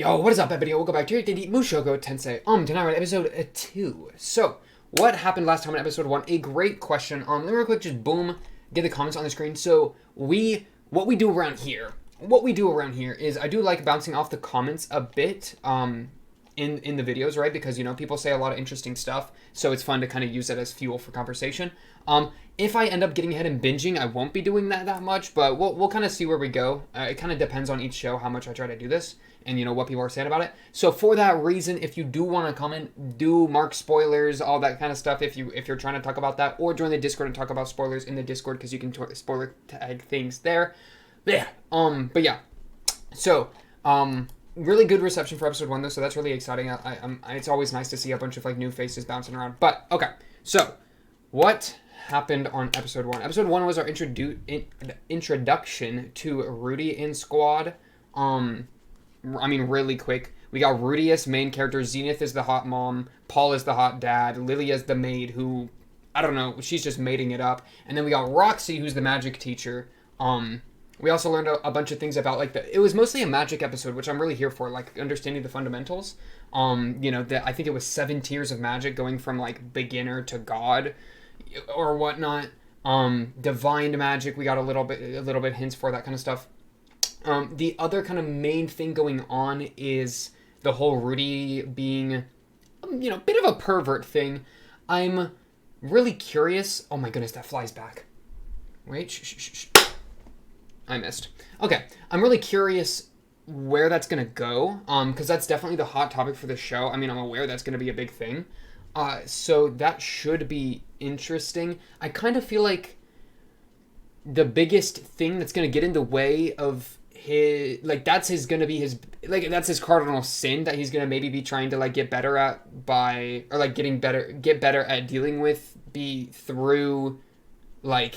Yo, what is up, everybody? Welcome back to your daily Mushoku Tensei. Tonight we're at episode 2. So, what happened last time in episode 1? A great question. Let me real quick just boom, get the comments on the screen. So, what we do around here is I do like bouncing off the comments a bit, in the videos, right? Because, you know, people say a lot of interesting stuff, so it's fun to kind of use that as fuel for conversation. If I end up getting ahead and binging, I won't be doing that much, but we'll kind of see where we go. It kind of depends on each show how much I try to do this, and you know what people are saying about it. So for that reason, if you do want to comment, do mark spoilers, all that kind of stuff. If you're trying to talk about that, or join the Discord and talk about spoilers in the Discord because you can spoiler tag things there. Yeah. But yeah. So really good reception for episode 1 though, so that's really exciting. It's always nice to see a bunch of like new faces bouncing around. But okay, so what happened on episode 1? Episode 1 was our introduction to Rudy and Squad. Really quick. We got Rudy as main character, Zenith is the hot mom, Paul is the hot dad, Lily is the maid who, I don't know, she's just mating it up. And then we got Roxy, who's the magic teacher. We also learned a bunch of things about, like, it was mostly a magic episode, which I'm really here for, like, understanding the fundamentals. I think it was 7 tiers of magic going from, like, beginner to god or whatnot. Divine magic, we got a little bit hints for that kind of stuff. The other kind of main thing going on is the whole Rudy being, bit of a pervert thing. I'm really curious. Oh my goodness, that flies back. Wait, shh. I missed. Okay, I'm really curious where that's gonna go. Because that's definitely the hot topic for the show. I'm aware that's gonna be a big thing. So that should be interesting. I kind of feel like the biggest thing that's gonna get in the way of that's his cardinal sin that he's gonna maybe be trying to like get better at get better at dealing with be through like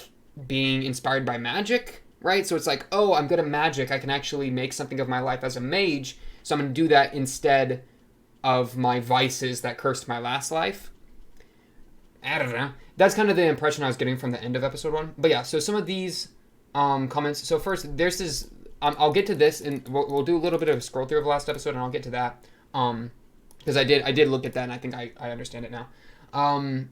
being inspired by magic, right? So it's like, oh, I'm good at magic, I can actually make something of my life as a mage, so I'm gonna do that instead of my vices that cursed my last life. I don't know. That's kind of the impression I was getting from the end of episode 1. But yeah, so some of these comments. So first, there's this. I'll get to this, and we'll do a little bit of a scroll through of the last episode, and I'll get to that. Because I did look at that, and I think I understand it now.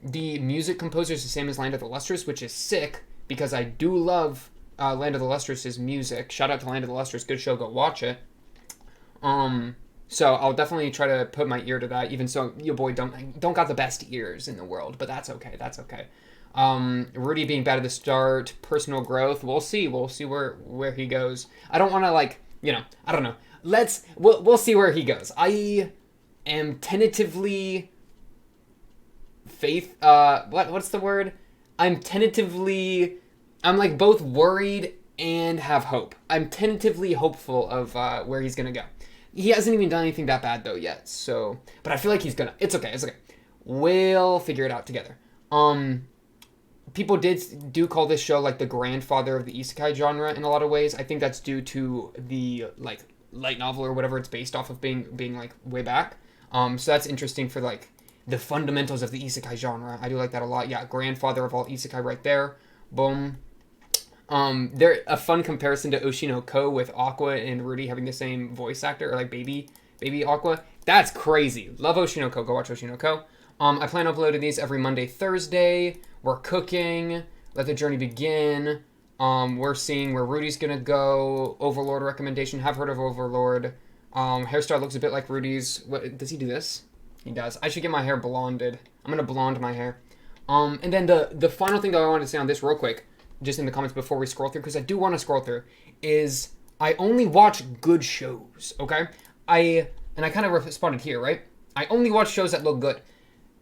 The music composer is the same as Land of the Lustrous, which is sick, because I do love Land of the Lustrous' music. Shout out to Land of the Lustrous, good show, go watch it. So I'll definitely try to put my ear to that, even so your boy don't got the best ears in the world, but that's okay. Rudy being bad at the start, personal growth. We'll see where he goes. I don't want to I don't know. We'll see where he goes. I am tentatively what's the word? I'm like both worried and have hope. I'm tentatively hopeful of where he's gonna go. He hasn't even done anything that bad though yet, so but I feel like he's gonna. It's okay. We'll figure it out together. People do call this show like the grandfather of the isekai genre in a lot of ways. I think that's due to the like light novel or whatever it's based off of being like way back. So that's interesting for like the fundamentals of the isekai genre. I do like that a lot. Yeah, grandfather of all isekai right there. Boom. They're a fun comparison to Oshino Ko with Aqua and Rudy having the same voice actor, or like baby Aqua. That's crazy. Love Oshino Ko. Go watch Oshino Ko. I plan on uploading these every Monday, Thursday. We're cooking. Let the journey begin. We're seeing where Rudy's gonna go. Overlord recommendation. Have heard of Overlord. Hairstyle looks a bit like Rudy's. What does he do this? He does. I should get my hair blonded. I'm gonna blonde my hair. And then the final thing that I wanted to say on this real quick, just in the comments before we scroll through, because I do want to scroll through, is I only watch good shows, okay? I kind of responded here, right? I only watch shows that look good.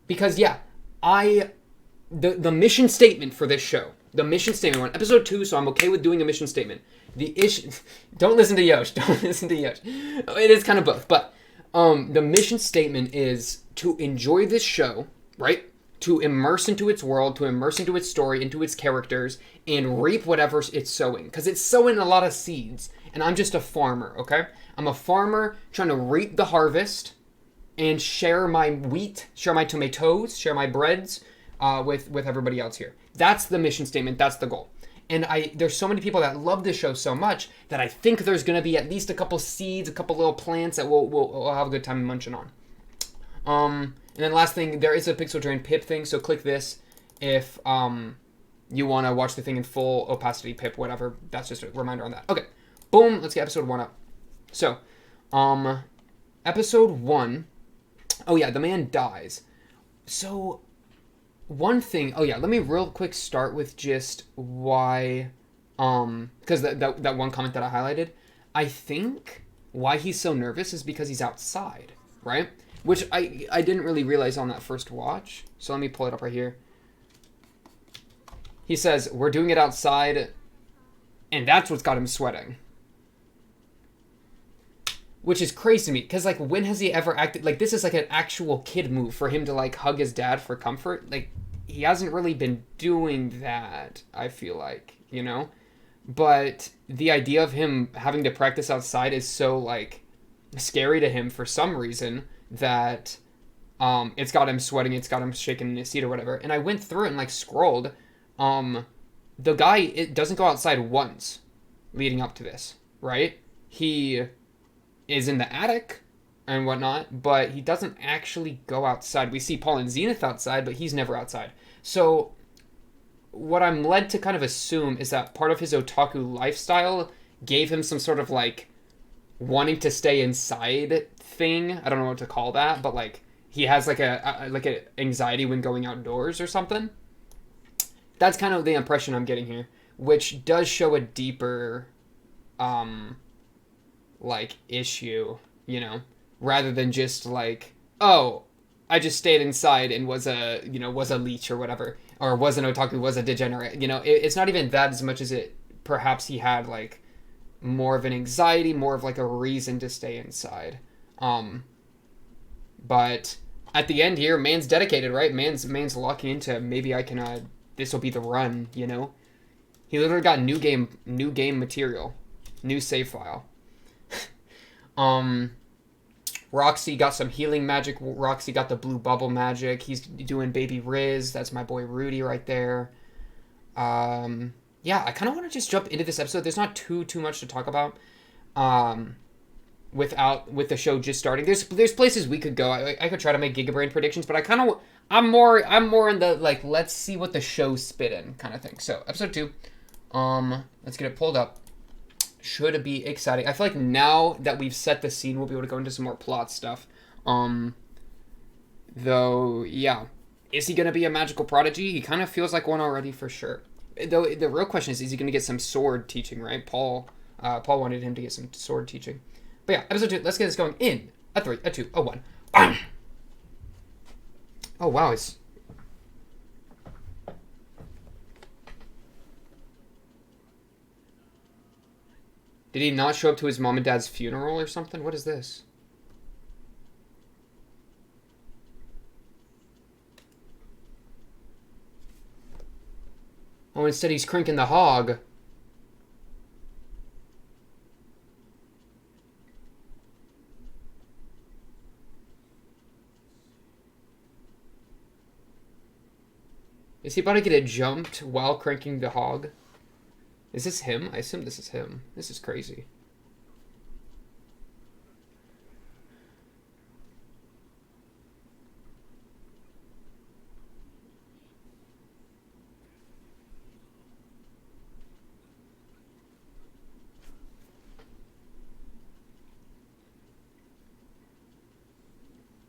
Because, yeah, the mission statement for this show, we're on episode 2, so I'm okay with doing a mission statement. Don't listen to Yosh, It is kind of both, but the mission statement is to enjoy this show, right? To immerse into its world, to immerse into its story, into its characters, and reap whatever it's sowing. Because it's sowing a lot of seeds, and I'm just a farmer, okay? I'm a farmer trying to reap the harvest and share my wheat, share my tomatoes, share my breads with everybody else here. That's the mission statement, that's the goal. And there's so many people that love this show so much that I think there's gonna be at least a couple seeds, a couple little plants that we'll have a good time munching on. And then last thing, there is a Pixel Drain pip thing, so click this if you want to watch the thing in full opacity pip, whatever. That's just a reminder on that. Okay, boom, let's get episode 1 up. So, episode 1, oh yeah, the man dies. So, one thing, oh yeah, let me real quick start with just why, because that one comment that I highlighted, I think why he's so nervous is because he's outside, right? Which I didn't really realize on that first watch. So let me pull it up right here. He says, we're doing it outside, and that's what's got him sweating. Which is crazy to me, because, like, when has he ever acted... Like, this is, like, an actual kid move for him to, like, hug his dad for comfort. Like, he hasn't really been doing that, I feel like, you know? But the idea of him having to practice outside is so, like, scary to him for some reason that it's got him sweating, it's got him shaking in his seat or whatever. And I went through it and, like, scrolled. The guy, it doesn't go outside once leading up to this, right? He is in the attic and whatnot, but he doesn't actually go outside. We see Paul and Zenith outside, but he's never outside. So what I'm led to kind of assume is that part of his otaku lifestyle gave him some sort of, like, wanting to stay inside thing. I don't know what to call that, but, like, he has, like, a anxiety when going outdoors or something. That's kind of the impression I'm getting here, which does show a deeper, like, issue, you know, rather than just, like, oh, I just stayed inside and was a leech or whatever, or was an otaku, was a degenerate, you know. It's not even that as much as it, perhaps he had, like, more of an anxiety, more of, like, a reason to stay inside. But at the end here, man's dedicated, right? Man's locking into, maybe I can, this will be the run, you know? He literally got new game material. New save file. Roxy got some healing magic. Roxy got the blue bubble magic. He's doing Baby Riz. That's my boy Rudy right there. Yeah, I kind of want to just jump into this episode. There's not too much to talk about. With the show just starting. There's places we could go. I could try to make Gigabrain predictions, but I'm more in the, like, let's see what the show spit in kind of thing. So episode 2, let's get it pulled up. Should be exciting. I feel like now that we've set the scene, we'll be able to go into some more plot stuff. Though, yeah, is he gonna be a magical prodigy? He kind of feels like one already for sure. Though the real question is he gonna get some sword teaching? Right? Paul wanted him to get some sword teaching. But yeah, episode 2, let's get this going in a 3, a 2, a 1. Bam! Oh, wow, it's... Did he not show up to his mom and dad's funeral or something? What is this? Oh, instead he's cranking the hog. Is he about to get it jumped while cranking the hog? Is this him? I assume this is him. This is crazy.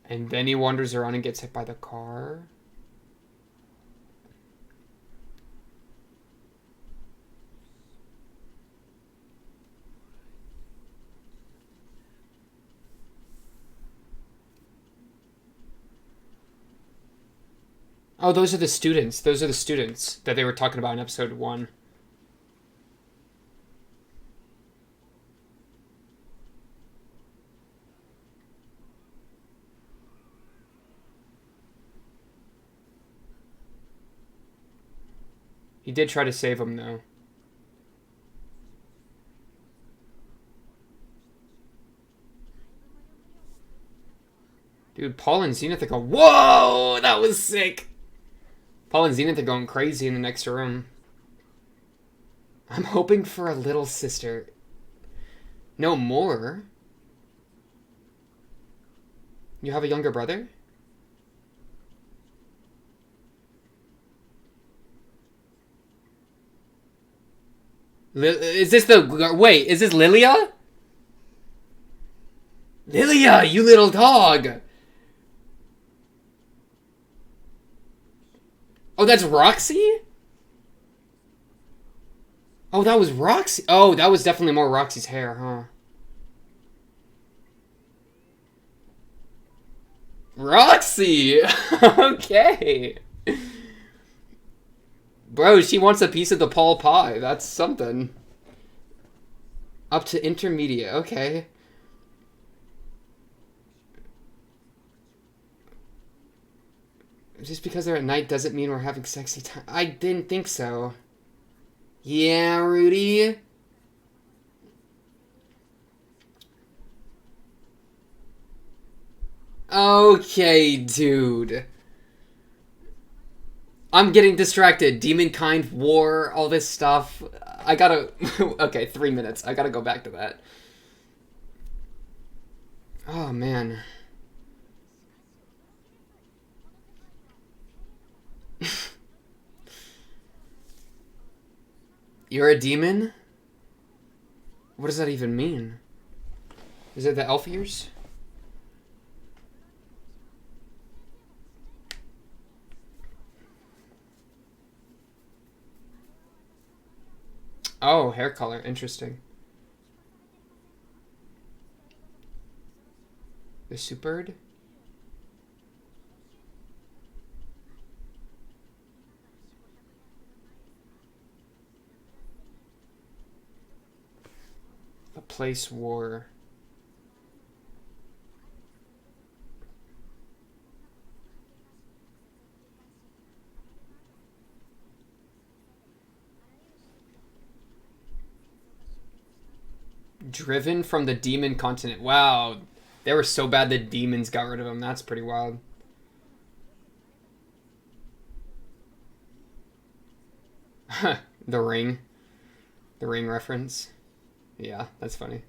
And then he wanders around and gets hit by the car. Oh, those are the students. Those are the students that they were talking about in episode 1. He did try to save him, though. Dude, Paul and Zenith are going... Whoa! That was sick! Paul and Zenith are going crazy in the next room. I'm hoping for a little sister. No more? You have a younger brother? Is this the... Wait, is this Lilia? Lilia, you little dog! Oh, that's Roxy? Oh, that was Roxy. Oh, that was definitely more Roxy's hair, huh? Roxy! Okay. Bro, she wants a piece of the Paul pie. That's something. Up to intermediate. Okay. Just because they're at night doesn't mean we're having sexy time. I didn't think so. Yeah, Rudy. Okay, dude. I'm getting distracted. Demonkind, war, all this stuff. I gotta... Okay, 3 minutes. I gotta go back to that. Oh, man. You're a demon? What does that even mean? Is it the elf ears? Oh, hair color. Interesting. The soup bird? The place war. Driven from the demon continent. Wow. They were so bad that demons got rid of them. That's pretty wild. The ring. The ring reference. Yeah, that's funny.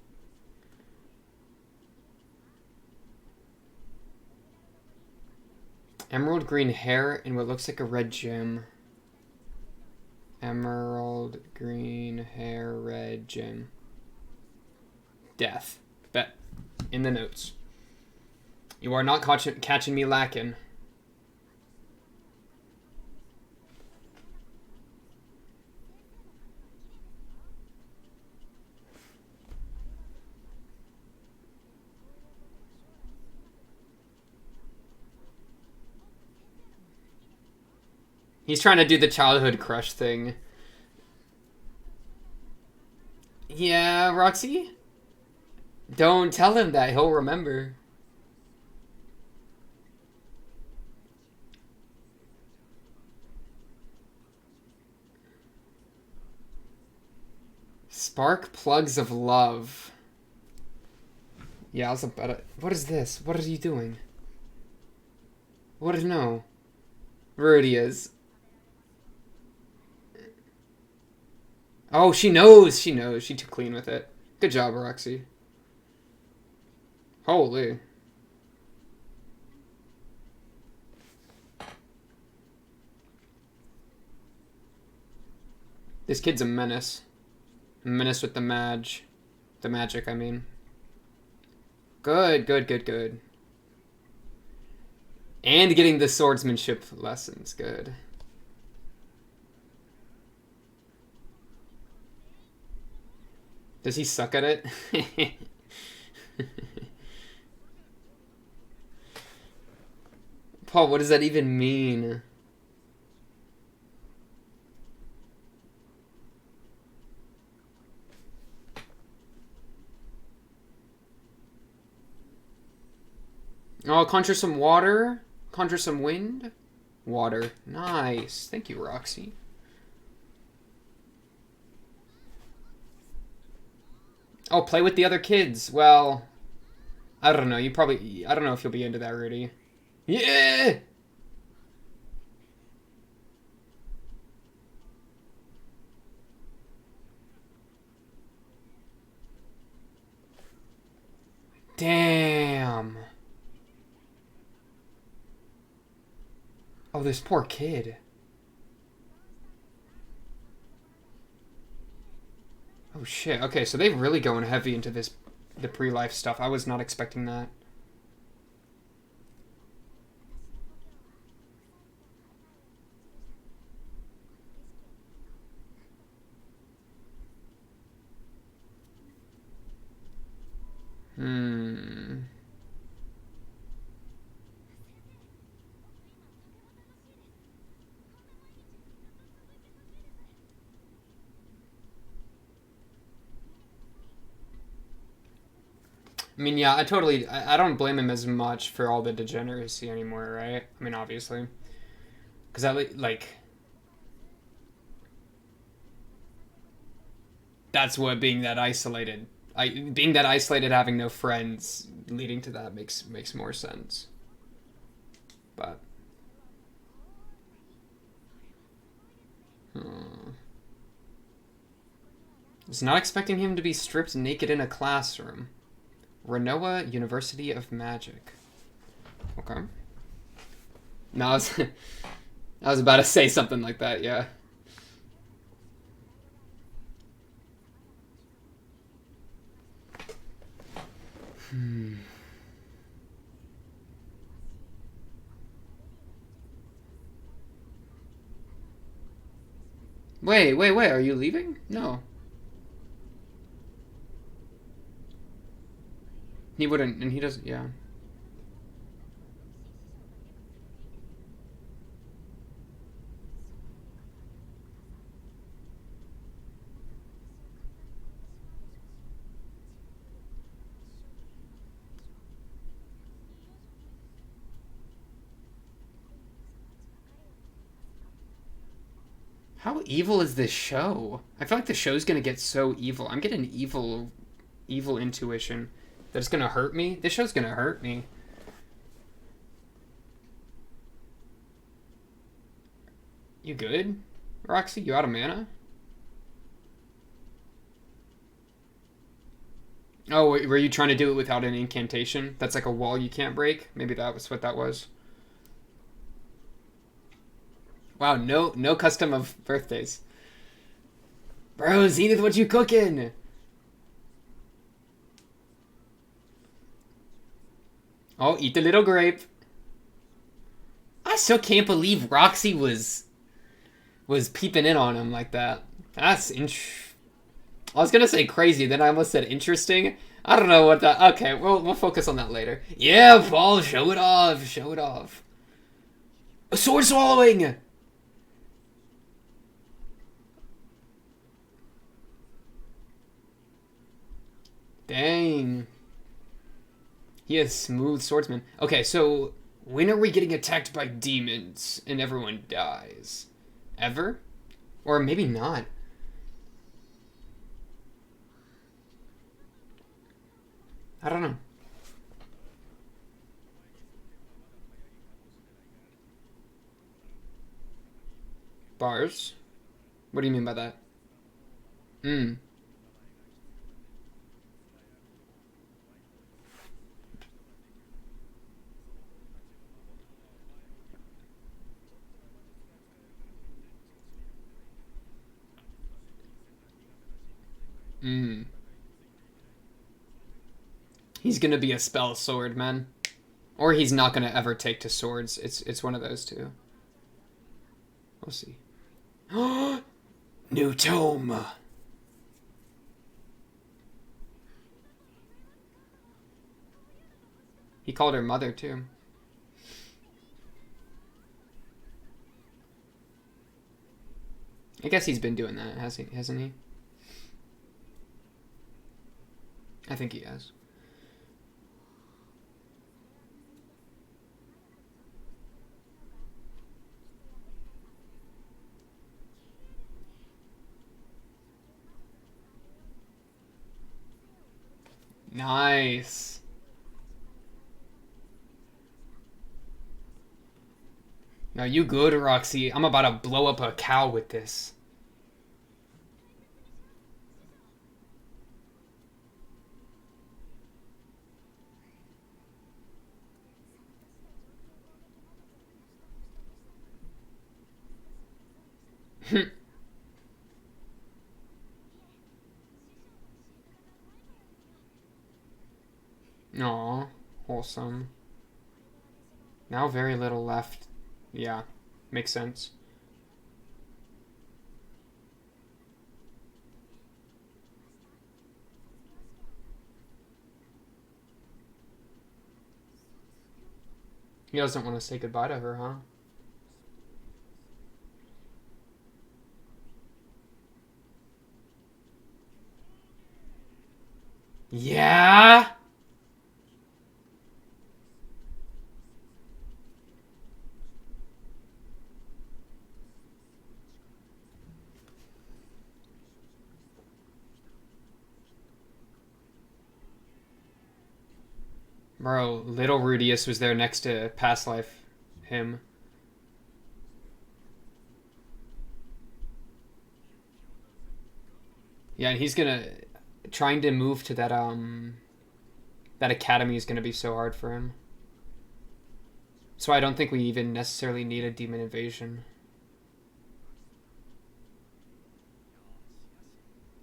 Emerald green hair and what looks like a red gem. Emerald green hair, red gem. Death. Bet. In the notes. You are not catching me lacking. He's trying to do the childhood crush thing. Yeah, Roxy? Don't tell him that. He'll remember. Spark plugs of love. Yeah, I was about to... What is this? What are you doing? What is no? Rudy is. Oh, she knows. She knows. She's too clean with it. Good job, Roxy. Holy. This kid's a menace. A menace with the the magic, I mean. Good, good, good, good. And getting the swordsmanship lessons. Good. Does he suck at it? Paul, what does that even mean? Oh, conjure some water. Conjure some wind. Water. Nice. Thank you, Roxy. Oh, play with the other kids. Well, I don't know. You probably... I don't know if you'll be into that, Rudy. Yeah! Damn. Oh, this poor kid. Oh shit. Okay, so they're really going heavy into the pre-life stuff. I was not expecting that. Hmm. I mean, yeah, I don't blame him as much for all the degeneracy anymore, right? I mean, obviously. Because like, that's what being that isolated, having no friends, leading to that makes more sense. But, hmm. I was not expecting him to be stripped naked in a classroom. Renoa University of Magic. Okay. No, I was about to say something like that, yeah. Hmm. Wait, are you leaving? No. He wouldn't, and he doesn't, yeah. How evil is this show? I feel like the show's gonna get so evil. I'm getting evil intuition that it's gonna hurt me. This show's gonna hurt me. You good? Roxy, you out of mana? Oh, were you trying to do it without an incantation? That's like a wall you can't break? Maybe that was what that was. Wow, no custom of birthdays. Bro, Zenith, what you cooking? Oh, eat the little grape. I still can't believe Roxy was peeping in on him like that. I was gonna say crazy, then I almost said interesting. I don't know what that. Okay, we'll focus on that later. Yeah, Paul, show it off. Show it off. A sword swallowing. Dang. He is smooth swordsman. Okay, so when are we getting attacked by demons and everyone dies? Ever? Or maybe not. I don't know. Bars? What do you mean by that? Hmm. Hmm. He's gonna be a spell sword, man. Or he's not gonna ever take to swords. It's one of those two. We'll see. New tome. He called her mother too. I guess he's been doing that, hasn't he? I think he has. Nice. Now you good, Roxy. I'm about to blow up a cow with this. Aw, wholesome. Now very little left. Yeah, makes sense. He doesn't want to say goodbye to her, huh? Yeah? Bro, little Rudius was there next to Past Life him. Yeah, and he's gonna trying to move to that academy is gonna be so hard for him. So I don't think we even necessarily need a demon invasion.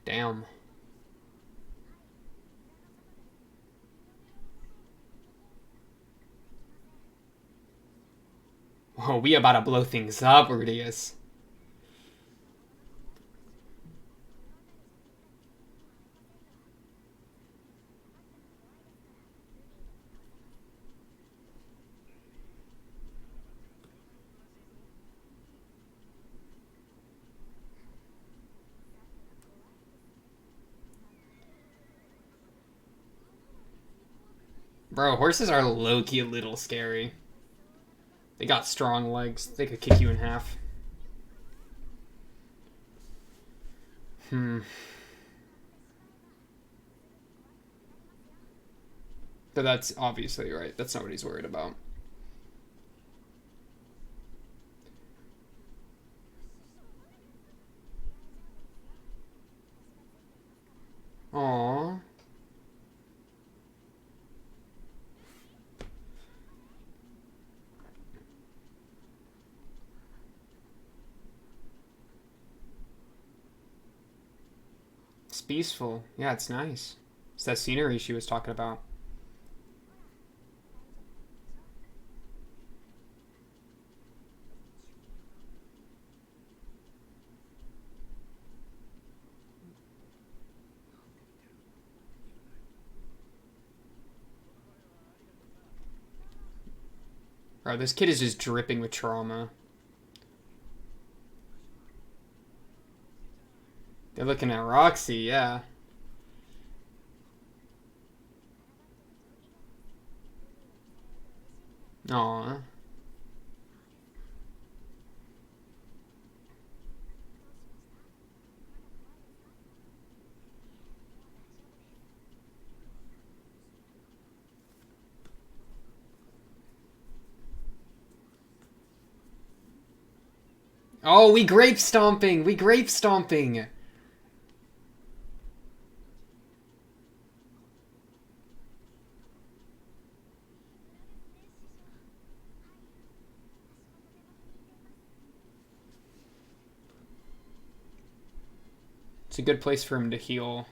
Damn. Whoa, we about to blow things up, Rudius. Bro, horses are low-key a little scary. They got strong legs. They could kick you in half. Hmm. But that's obviously right. That's not what he's worried about. Aww. It's peaceful. Yeah, it's nice. It's that scenery she was talking about. Bro, this kid is just dripping with trauma. They're looking at Roxy, yeah. Aw. Oh, we grape stomping! We grape stomping! It's a good place for him to heal.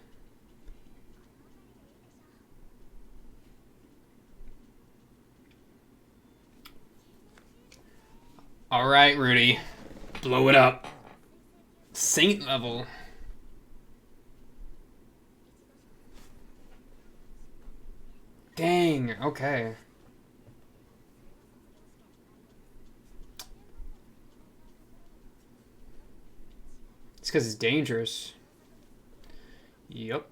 Alright, Rudy. Blow it up. Saint level. Dang, okay. It's because it's dangerous. Yep.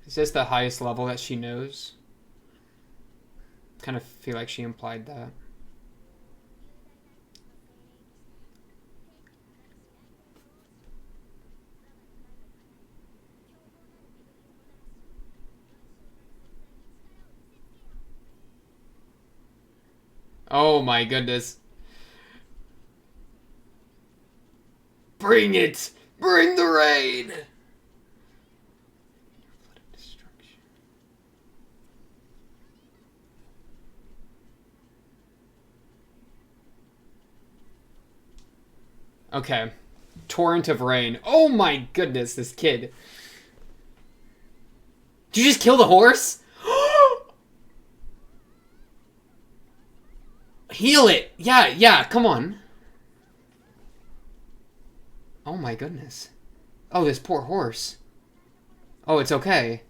Is this the highest level that she knows? Kind of feel like she implied that. Oh my goodness. Bring it! Bring the rain! Okay. Torrent of rain. Oh my goodness, this kid. Did you just kill the horse? Heal it! Yeah, yeah, come on. Oh my goodness. Oh, this poor horse. Oh, it's okay.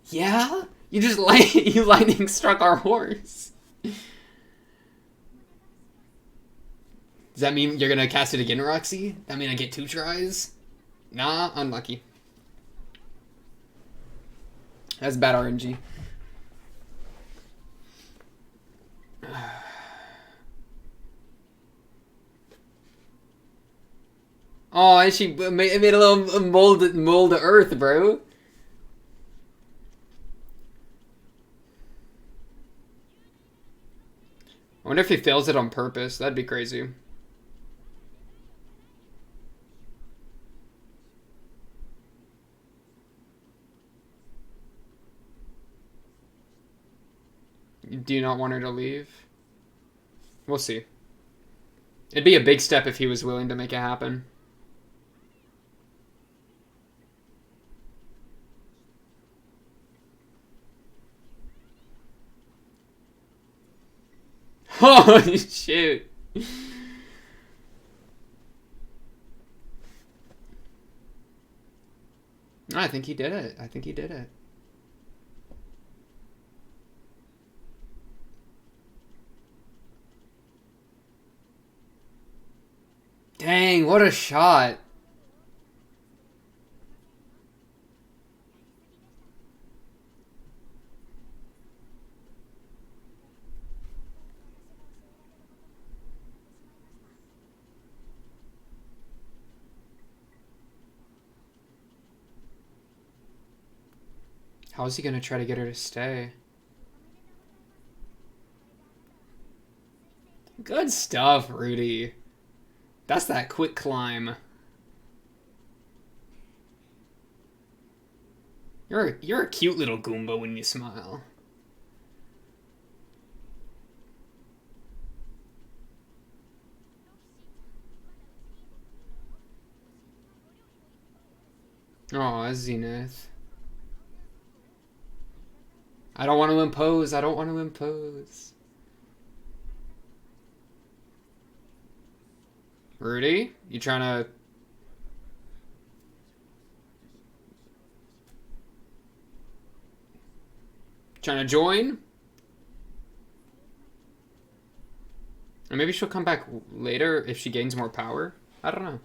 Yeah? You just you lightning struck our horse. Does that mean you're gonna cast it again, Roxy? That mean I get 2 tries? Nah, unlucky. That's bad RNG. Oh, and she made a little mold of earth, bro. I wonder if he fails it on purpose. That'd be crazy. Do you not want her to leave? We'll see. It'd be a big step if he was willing to make it happen. Oh, shoot. I think he did it. I think he did it. Dang, what a shot. How is he gonna try to get her to stay? Good stuff, Rudy. That's that quick climb. You're a cute little Goomba when you smile. Oh, Zenith. I don't want to impose. I don't want to impose. Rudy, you trying to join? Or maybe she'll come back later if she gains more power. I don't know.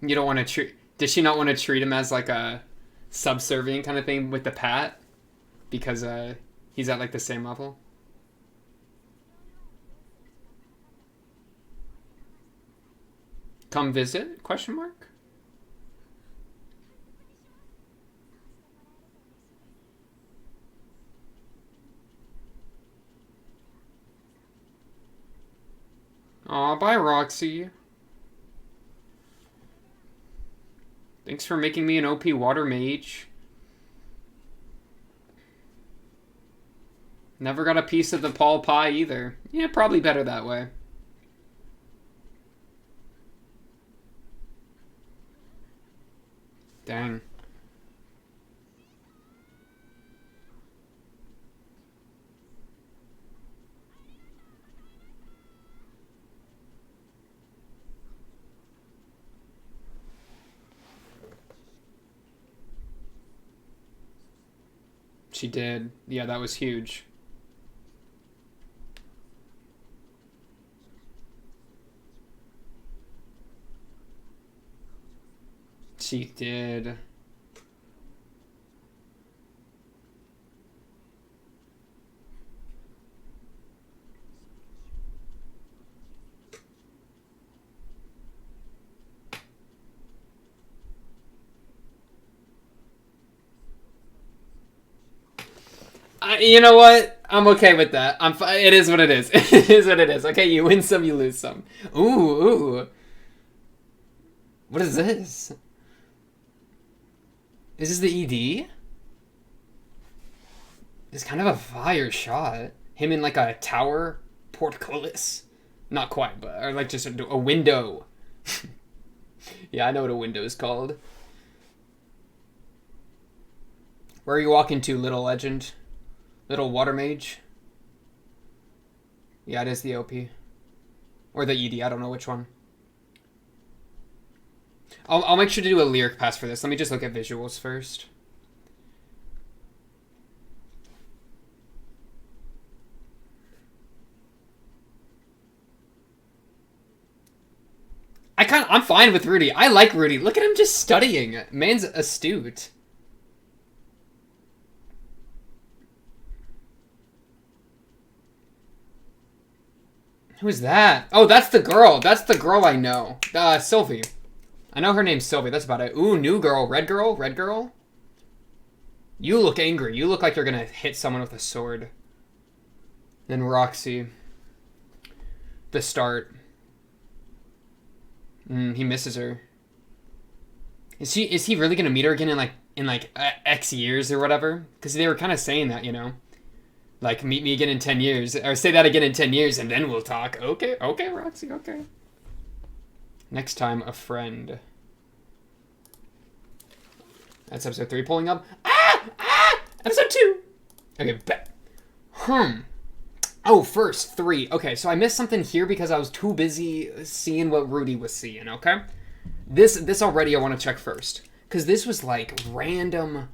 You don't want to treat... Does she not want to treat him as like a subservient kind of thing with the Pat? Because he's at like the same level? Come visit? Question mark? Aw, bye, Roxy. Thanks for making me an OP water mage. Never got a piece of the Paul pie either. Yeah, probably better that way. Dang. She did. Yeah, that was huge. She did. You know what? I'm okay with that. It is what it is. It is what it is. Okay, you win some, you lose some. Ooh, ooh. What is this? Is this the ED? It's kind of a fire shot. Him in like a tower portcullis. Not quite, but or like just a window. Yeah, I know what a window is called. Where are you walking to, little legend? Little water mage? Yeah, it is the OP. Or the ED, I don't know which one. I'll make sure to do a lyric pass for this. Let me just look at visuals first. I'm fine with Rudy. I like Rudy. Look at him just studying. Man's astute. Who's that? Oh, that's the girl. That's the girl I know. Sylvie. I know her name's Sylvie. That's about it. Ooh, new girl. Red girl? Red girl? You look angry. You look like you're gonna hit someone with a sword. Then Roxy. The start. He misses her. Is he really gonna meet her again in X years or whatever? Because they were kind of saying that, you know, like meet me again in 10 years, or say that again in 10 years, and then we'll talk. Okay, Roxy, okay. Next time, a friend. That's episode 3 pulling up. Episode 2. Okay, bet. Oh, first 3. Okay, so I missed something here because I was too busy seeing what Rudy was seeing, okay? This already I want to check first. Because this was like random,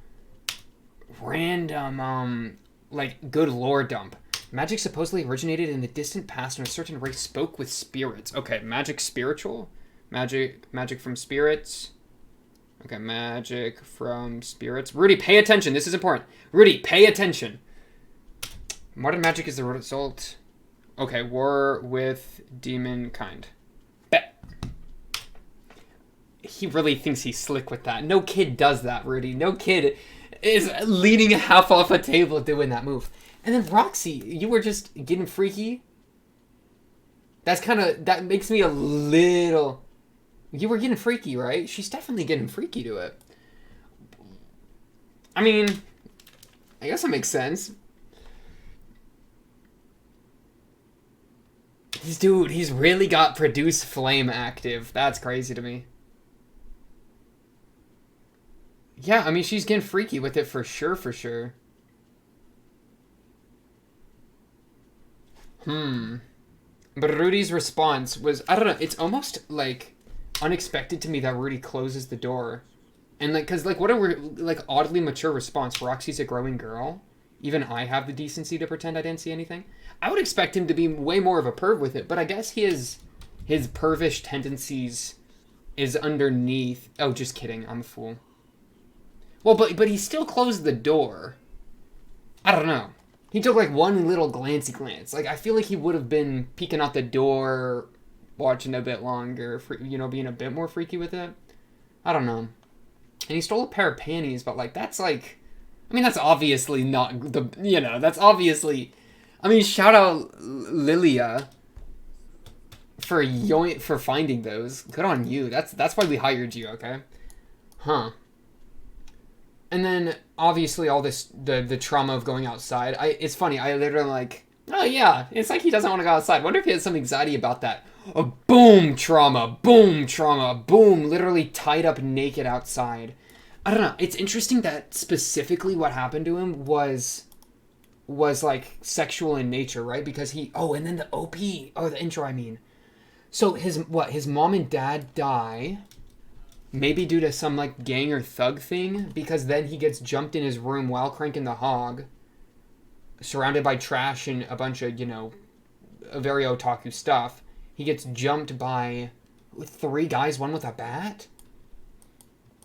like good lore dump. Magic supposedly originated in the distant past when a certain race spoke with spirits. Okay, magic spiritual? Magic from spirits. Okay, magic from spirits. Rudy, pay attention. This is important. Rudy, pay attention. Modern magic is the result. Okay, war with demon kind. Bet. He really thinks he's slick with that. No kid does that, Rudy. No kid is leaning half off a table doing that move. And then Roxy, you were just getting freaky. That makes me a little... You were getting freaky, right? She's definitely getting freaky to it. I mean, I guess that makes sense. He's really got produce flame active. That's crazy to me. Yeah, I mean, she's getting freaky with it for sure. But Rudy's response was, I don't know, it's almost like unexpected to me that Rudy closes the door. And like, cause like what a like oddly mature response. Roxy's a growing girl. Even I have the decency to pretend I didn't see anything. I would expect him to be way more of a perv with it, but I guess his pervish tendencies is underneath. Oh, just kidding. I'm a fool. Well, but he still closed the door. I don't know. He took like one little glancey glance. Like I feel like he would have been peeking out the door, watching a bit longer, you know, being a bit more freaky with it. I don't know. And he stole a pair of panties, but like that's like, I mean, that's obviously not the, you know, that's obviously. I mean, shout out Lilia for finding those. Good on you. That's why we hired you, okay? Huh. And then obviously all this the trauma of going outside. It's funny. I literally like, oh yeah, it's like he doesn't want to go outside. Wonder if he has some anxiety about that. A boom trauma, boom, literally tied up naked outside. I don't know. It's interesting that specifically what happened to him was like sexual in nature, right? Because and then the OP, the intro, I mean. So his mom and dad die, maybe due to some like gang or thug thing, because then he gets jumped in his room while cranking the hog, surrounded by trash and a bunch of, you know, very otaku stuff. He gets jumped by 3 guys, one with a bat.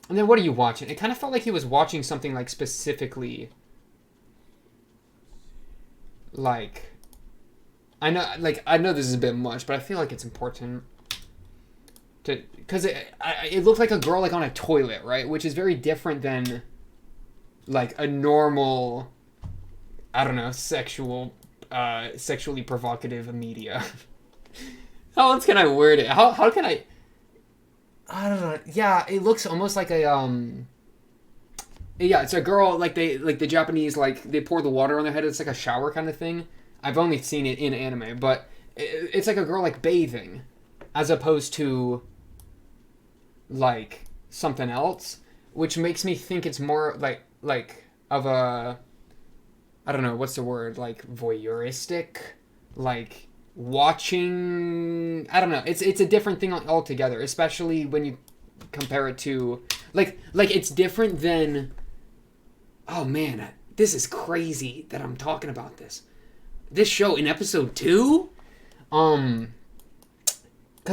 And then what are you watching? It kind of felt like he was watching something like specifically like, I know this is a bit much, but I feel like it's important to, because it looked like a girl like on a toilet, right? Which is very different than like a normal, I don't know, sexually provocative media. How else can I word it? How can I don't know. Yeah, it looks almost like a Yeah, it's a girl like the Japanese like they pour the water on their head. It's like a shower kind of thing. I've only seen it in anime, but it's like a girl like bathing, as opposed to like something else, which makes me think it's more like of a I don't know what's the word like voyeuristic, like watching. I don't know. It's a different thing altogether, especially when you compare it to like it's different than. Oh man, this is crazy that I'm talking about this. This show in episode 2, because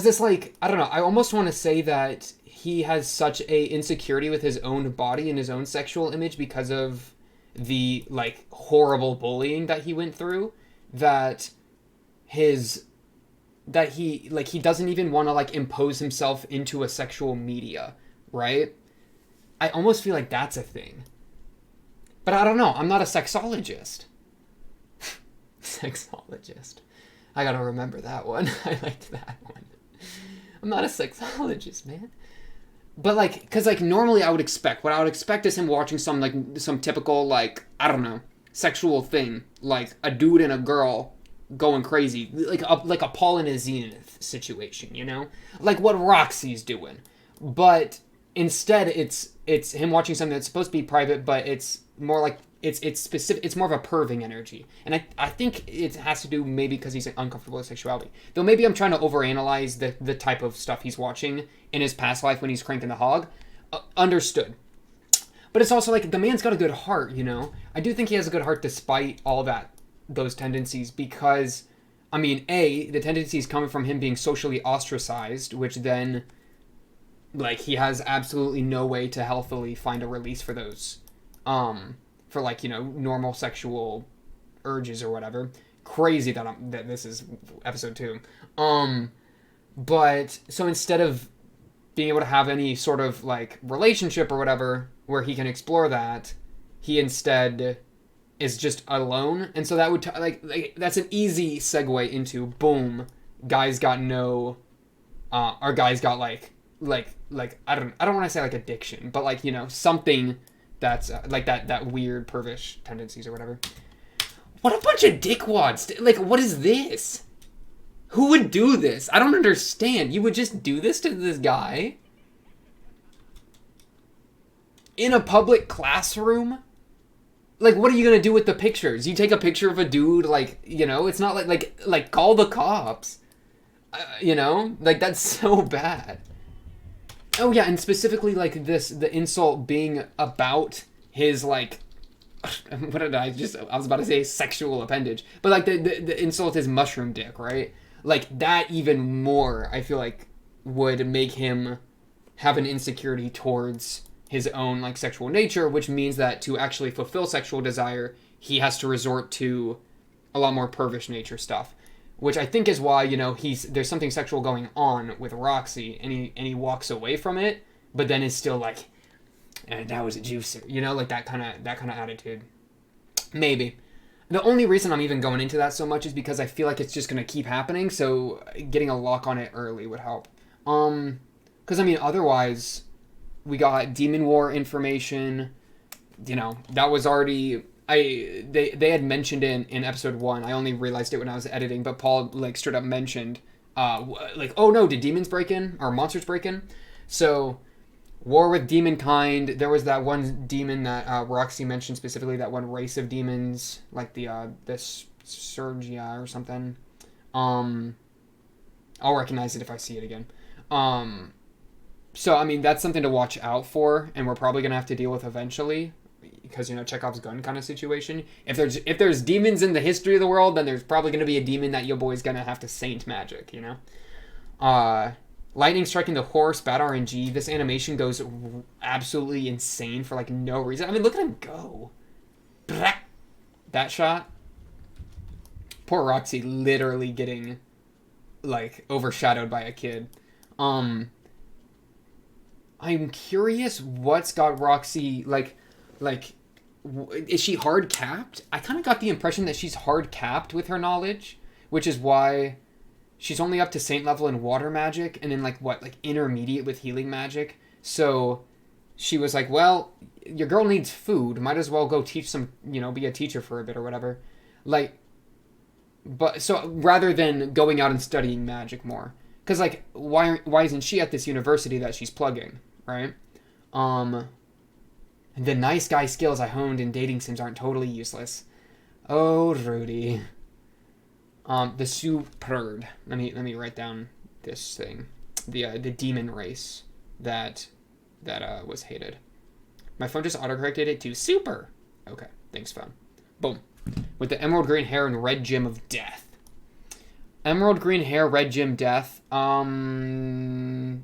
it's like I don't know. I almost want to say that he has such a insecurity with his own body and his own sexual image because of the like horrible bullying that he went through that his that he doesn't even want to like impose himself into a sexual media, right? I almost feel like that's a thing. But I don't know. I'm not a sexologist. Sexologist. I gotta remember that one. I liked that one. I'm not a sexologist, man. But like, cause like normally I would expect what I would expect is him watching some typical like I don't know sexual thing like a dude and a girl going crazy like a Paul and a Zenith situation, you know, like what Roxy's doing. But instead, it's him watching something that's supposed to be private, but it's more like it's specific. It's more of a perving energy, and I think it has to do maybe because he's uncomfortable with sexuality. Though maybe I'm trying to overanalyze the type of stuff he's watching in his past life when he's cranking the hog. Understood. But it's also like the man's got a good heart, you know. I do think he has a good heart despite all those tendencies because, I mean, the tendencies coming from him being socially ostracized, which then, like, he has absolutely no way to healthily find a release for those, for like, you know, normal sexual urges or whatever. Crazy that this is episode 2. But so instead of being able to have any sort of like relationship or whatever where he can explore that, he instead is just alone, and so that would like that's an easy segue into boom, guys got no, our guys got like I don't want to say like addiction, but like you know something that's like that weird pervish tendencies or whatever. What a bunch of dickwads! Like what is this? Who would do this? I don't understand. You would just do this to this guy in a public classroom? Like, what are you gonna do with the pictures? You take a picture of a dude, like, you know, it's not like call the cops. You know? Like, that's so bad. Oh, yeah, and specifically, like, the insult being about his, like, what did I was about to say sexual appendage. But, like, the insult is mushroom dick, right? Like, that even more, I feel like, would make him have an insecurity towards his own, like, sexual nature, which means that to actually fulfill sexual desire, he has to resort to a lot more pervish nature stuff. Which I think is why, you know, there's something sexual going on with Roxy, and he walks away from it, but then is still like, that was a juicer, you know, like that kind of attitude. Maybe. The only reason I'm even going into that so much is because I feel like it's just going to keep happening, so getting a lock on it early would help. Because, I mean, otherwise, we got Demon War information, you know, that was already... They had mentioned in episode 1, I only realized it when I was editing, but Paul, like, straight up mentioned, like, oh no, did demons break in? Or monsters break in? So... War with Demonkind. There was that one demon that Roxy mentioned specifically, that one race of demons, like the Surgia or something. I'll recognize it if I see it again. So, I mean, that's something to watch out for, and we're probably going to have to deal with eventually, because, you know, Chekhov's gun kind of situation. If there's demons in the history of the world, then there's probably going to be a demon that your boy's going to have to saint magic, you know? Lightning striking the horse, bad RNG. This animation goes absolutely insane for, like, no reason. I mean, look at him go. That shot. Poor Roxy literally getting, like, overshadowed by a kid. I'm curious what's got Roxy, like, is she hard capped? I kind of got the impression that she's hard capped with her knowledge, which is why... She's only up to saint level in water magic, and then, like, intermediate with healing magic. So, she was like, well, your girl needs food. Might as well go teach some, be a teacher for a bit or whatever. Like, but so rather than going out and studying magic more, because like, why isn't she at this university that she's plugging, right? Um, the nice guy skills I honed in dating sims aren't totally useless. Oh, Rudy. The superb. Let me write down this thing. The demon race that was hated. My phone just autocorrected it to super. Okay, thanks, phone. Boom. With the emerald green hair and red gem of death. Emerald green hair, red gem, death. Isn't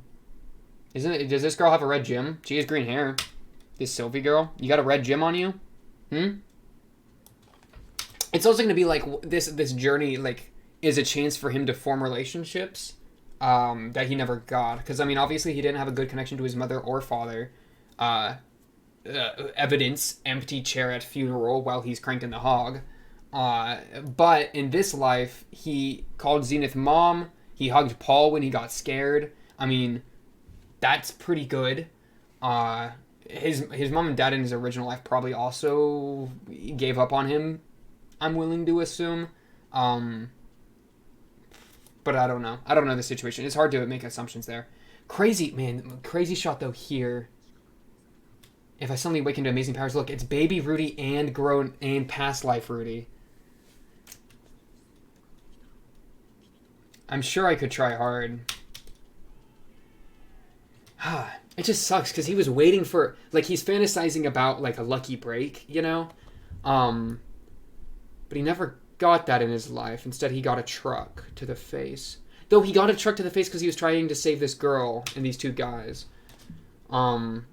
it? Does this girl have a red gem? She has green hair. This Sylvie girl, you got a red gem on you? It's also going to be like this journey like is a chance for him to form relationships that he never got, because I mean obviously he didn't have a good connection to his mother or father. Evidence empty chair at funeral while he's cranking the hog. But in this life he called Zenith mom. He hugged Paul when he got scared. I mean that's pretty good. His mom and dad in his original life probably also gave up on him, I'm willing to assume. But I don't know. I don't know the situation. It's hard to make assumptions there. Crazy, man. Crazy shot, though, here. If I suddenly awaken to amazing powers, look, it's baby Rudy and grown and past life Rudy. I'm sure I could try hard. It just sucks, because he was waiting for... Like, he's fantasizing about, like, a lucky break, But he never got that in his life. Instead, he got a truck to the face. Though he got a truck to the face because he was trying to save this girl and these two guys.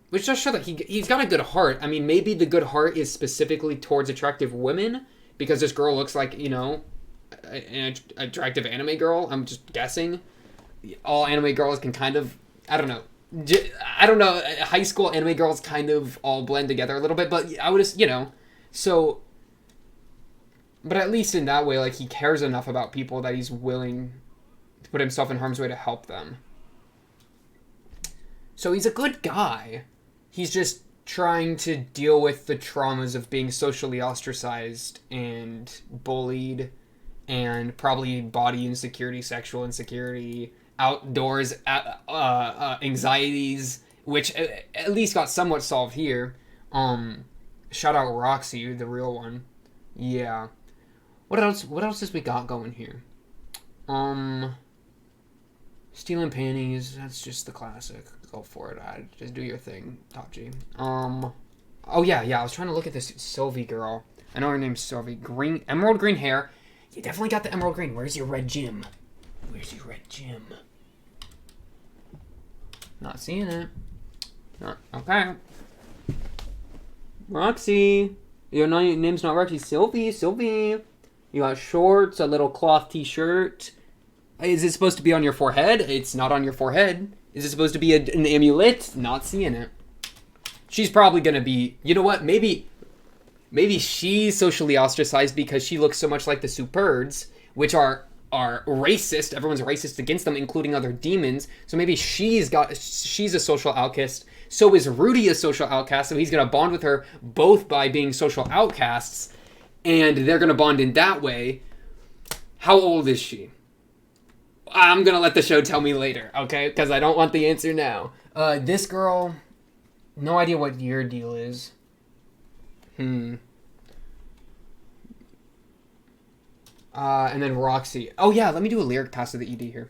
Which does show that he's got a good heart. I mean, maybe the good heart is specifically towards attractive women, because this girl looks like, an attractive anime girl. I'm just guessing. All anime girls can kind of... I don't know. High school anime girls kind of all blend together a little bit, but I would just, So... But at least in that way, like, he cares enough about people that he's willing to put himself in harm's way to help them. So he's a good guy. He's just trying to deal with the traumas of being socially ostracized and bullied and probably body insecurity, sexual insecurity, outdoors anxieties, which at least got somewhat solved here. Shout out Roxy, the real one. Yeah. What else has we got going here? Stealing panties, that's just the classic. Go for it. Just do your thing, Top G. Oh yeah, I was trying to look at this Sylvie girl. I know her name's Sylvie. Emerald green hair. You definitely got the emerald green. Where's your red gem? Not seeing it. Okay. Roxy. Your name's not Roxy. Sylvie. You got shorts, a little cloth t-shirt. Is it supposed to be on your forehead? It's not on your forehead. Is it supposed to be an amulet? Not seeing it. She's probably going to be... You know what? Maybe she's socially ostracized because she looks so much like the Superds, which are racist. Everyone's racist against them, including other demons. So maybe she's a social outcast. So is Rudy a social outcast, so he's going to bond with her both by being social outcasts, and they're going to bond in that way. How old is she? I'm going to let the show tell me later, okay? Because I don't want the answer now. This girl, no idea what your deal is. And then Roxy. Oh yeah, let me do a lyric pass of the ED here.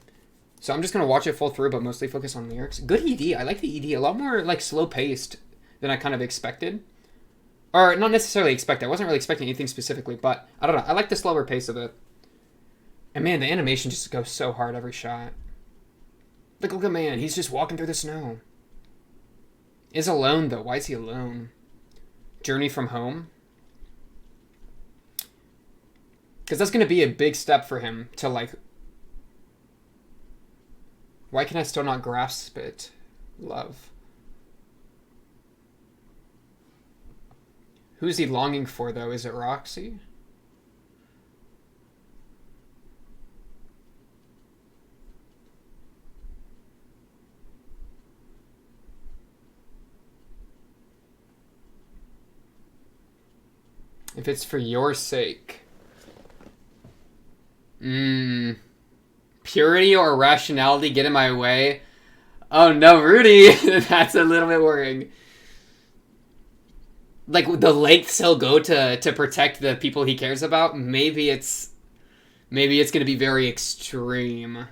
So I'm just going to watch it full through, but mostly focus on lyrics. Good ED. I like the ED. A lot more, like, slow-paced than I kind of expected. Or, not necessarily expected. I wasn't really expecting anything specifically, but I don't know. I like the slower pace of it. And man, the animation just goes so hard every shot. Look at man. He's just walking through the snow. He's alone, though. Why is he alone? Journey from home? Because that's going to be a big step for him to, like... Why can I still not grasp it? Love. Who's he longing for, though? Is it Roxy? If it's for your sake. Purity or rationality get in my way? Oh no, Rudy! That's a little bit worrying. Like, the lengths he'll go to protect the people he cares about, maybe it's gonna be very extreme.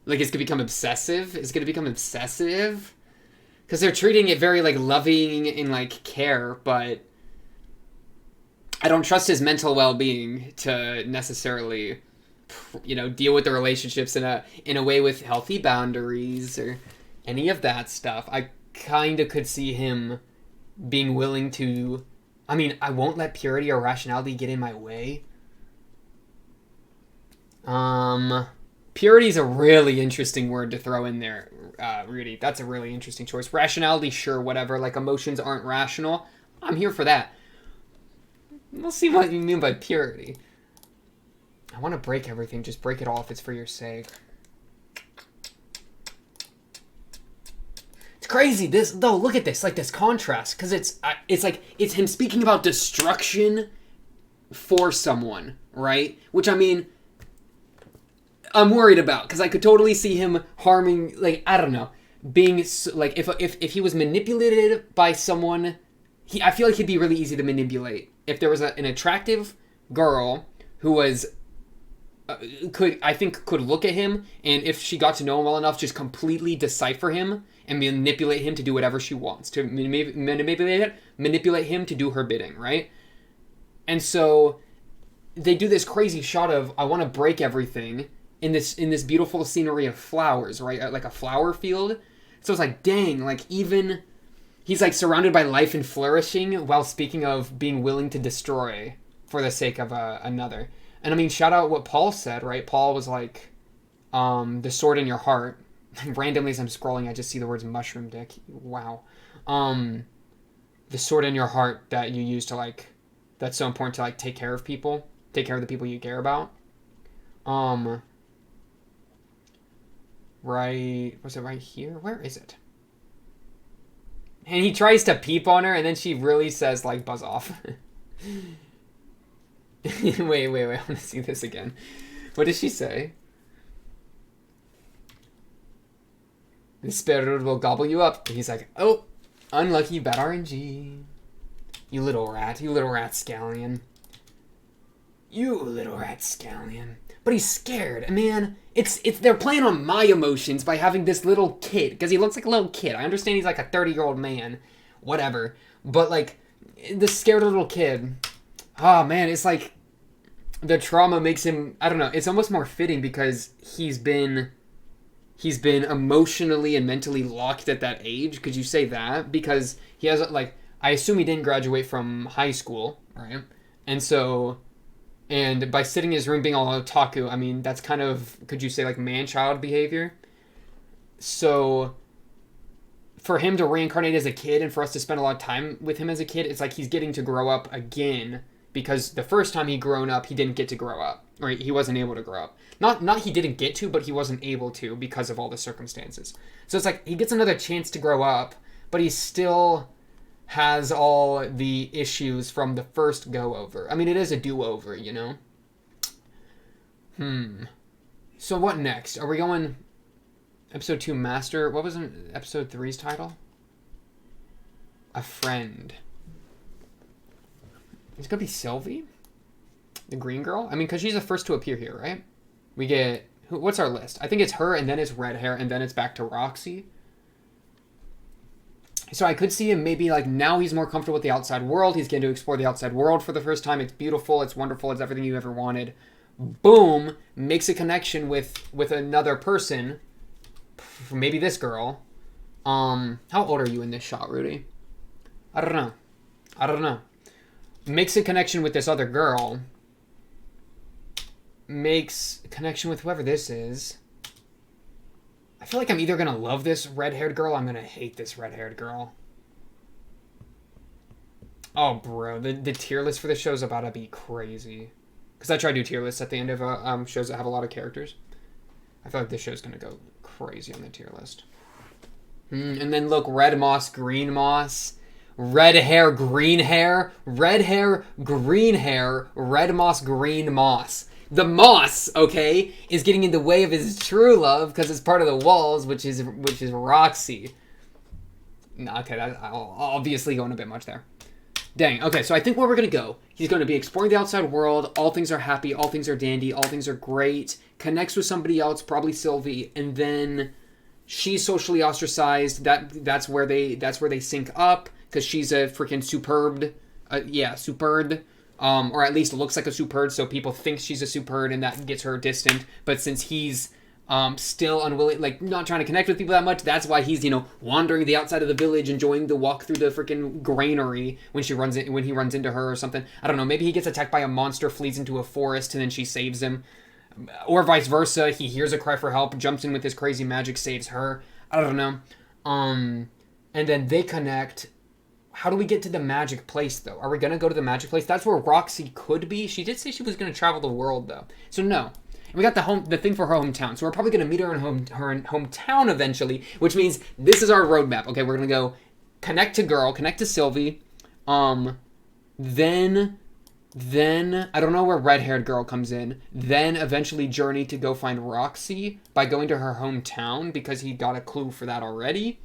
Like, it's gonna become obsessive? It's gonna become obsessive? Because they're treating it very, like, loving and, like, care, but I don't trust his mental well-being to necessarily, you know, deal with the relationships in a way with healthy boundaries or any of that stuff. I kind of could see him being willing to... I mean, I won't let purity or rationality get in my way. Purity is a really interesting word to throw in there, Rudy. That's a really interesting choice. Rationality, sure, whatever. Like, emotions aren't rational. I'm here for that. We'll see what you mean by purity. I want to break everything. Just break it all if it's for your sake. It's crazy. This, though, look at this. Like, this contrast. Because it's like, it's him speaking about destruction for someone, right? Which, I mean... I'm worried about, because I could totally see him harming, like, I don't know, being, like, if he was manipulated by someone, I feel like he'd be really easy to manipulate. If there was an attractive girl who was, could look at him, and if she got to know him well enough, just completely decipher him and manipulate him to do whatever she wants, to manipulate him to do her bidding, right? And so they do this crazy shot of, I want to break everything, in this beautiful scenery of flowers, right? Like a flower field. So it's like, dang, like, even he's like surrounded by life and flourishing while speaking of being willing to destroy for the sake of another. And I mean, shout out what Paul said, right? Paul was like, the sword in your heart. Randomly as I'm scrolling, I just see the words mushroom dick. Wow. The sword in your heart that you use to, like, that's so important to, like, take care of people. Take care of the people you care about. Right, was it right here? Where is it? And he tries to peep on her, and then she really says, like, buzz off. wait, I want to see this again. What does she say? The spirit will gobble you up. And he's like, oh, unlucky, bad RNG. You little rat scallion. You little rat scallion. But he's scared. Man, it's they're playing on my emotions by having this little kid. Because he looks like a little kid. I understand he's like a 30-year-old man. Whatever. But, like, this scared little kid. Oh, man, it's like the trauma makes him... I don't know. It's almost more fitting because he's been emotionally and mentally locked at that age. Could you say that? Because he has, like... I assume he didn't graduate from high school, right? And so... And by sitting in his room being all otaku, I mean, that's kind of, could you say, like, man-child behavior? So, for him to reincarnate as a kid and for us to spend a lot of time with him as a kid, it's like he's getting to grow up again. Because the first time he grown up, he didn't get to grow up. Or he wasn't able to grow up. Not he didn't get to, but he wasn't able to because of all the circumstances. So it's like, he gets another chance to grow up, but he still... has all the issues from the first go-over. I mean, it is a do-over, you know? So what next? Are we going... Episode 2 Master... What was Episode 3's title? A Friend. It's gonna be Sylvie? The green girl? I mean, because she's the first to appear here, right? We get... What's our list? I think it's her, and then it's red hair, and then it's back to Roxy. So I could see him maybe, like, now he's more comfortable with the outside world. He's getting to explore the outside world for the first time. It's beautiful. It's wonderful. It's everything you ever wanted. Boom. Makes a connection with another person. Maybe this girl. How old are you in this shot, Rudy? I don't know. Makes a connection with this other girl. Makes a connection with whoever this is. I feel like I'm either going to love this red-haired girl or I'm going to hate this red-haired girl. Oh, bro. The tier list for this show is about to be crazy. Because I try to do tier lists at the end of shows that have a lot of characters. I feel like this show's going to go crazy on the tier list. And then, look, red moss, green moss. red hair, green hair, red hair, green hair, red moss, green moss. The moss, okay, is getting in the way of his true love because it's part of the walls, which is Roxy. No, okay, that's obviously going a bit much there. Dang, okay, so I think where we're going to go, he's going to be exploring the outside world, all things are happy, all things are dandy, all things are great, connects with somebody else, probably Sylvie, and then she's socially ostracized. That's where they sync up, because she's a freaking superb, or at least looks like a superb, so people think she's a superb, and that gets her distant, but since he's still unwilling, like not trying to connect with people that much. That's why he's, wandering the outside of the village, enjoying the walk through the freaking granary when he runs into her or something. I don't know. Maybe he gets attacked by a monster, flees into a forest, and then she saves him, or vice versa. He hears a cry for help, jumps in with his crazy magic, saves her. I don't know. And then they connect. How do we get to the magic place, though? Are we gonna go to the magic place? That's where Roxy could be. She did say she was gonna travel the world, though. So no. And we got the thing for her hometown. So we're probably going to meet her in her hometown eventually, which means this is our roadmap. Okay, we're going to go connect to Sylvie. Then I don't know where red-haired girl comes in. Then eventually journey to go find Roxy by going to her hometown because he got a clue for that already.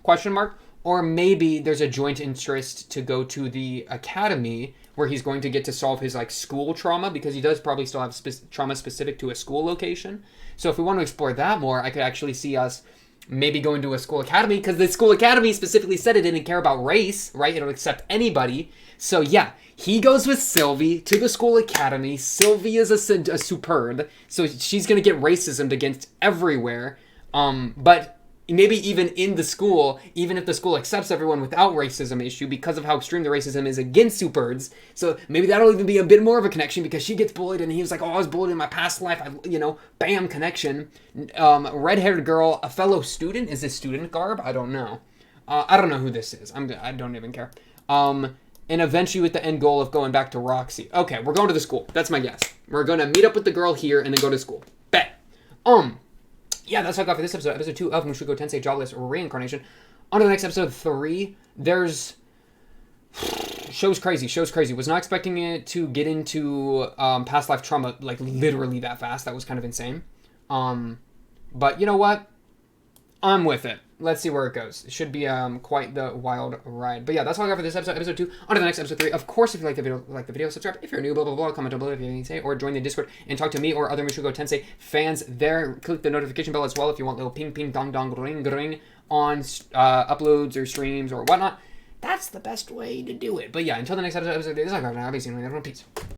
Question mark. Or maybe there's a joint interest to go to the academy where he's going to get to solve his school trauma, because he does probably still have trauma specific to a school location. So if we want to explore that more, I could actually see us maybe going to a school academy, because the school academy specifically said it didn't care about race, right? It'll accept anybody. So yeah, he goes with Sylvie to the school academy. Sylvie is a superb, so she's going to get racism against everywhere. But maybe even in the school, even if the school accepts everyone without racism issue, because of how extreme the racism is against superbs. So maybe that'll even be a bit more of a connection, because she gets bullied and he was like, oh, I was bullied in my past life. Bam, connection. Red-haired girl, a fellow student. Is this student garb? I don't know. I don't know who this is. I don't even care. And eventually with the end goal of going back to Roxy. Okay, we're going to the school. That's my guess. We're going to meet up with the girl here and then go to school. Bet. Yeah, that's all I got for this episode. Episode 2 of Mushoku Tensei Jobless Reincarnation. On to the next episode 3. There's... Show's crazy. Was not expecting it to get into past life trauma, literally that fast. That was kind of insane. But you know what? I'm with it. Let's see where it goes. It should be quite the wild ride. But yeah, that's all I got for this episode. Episode 2. On to the next episode 3. Of course, if you like the video, subscribe. If you're new, blah, blah, blah, comment down below if you have anything to say, or join the Discord and talk to me or other Mushoku Tensei fans there. Click the notification bell as well if you want little ping, ping, dong, dong, ring, ring on uploads or streams or whatnot. That's the best way to do it. But yeah, until the next episode, this is all I got now. I'll be seeing you later. Peace.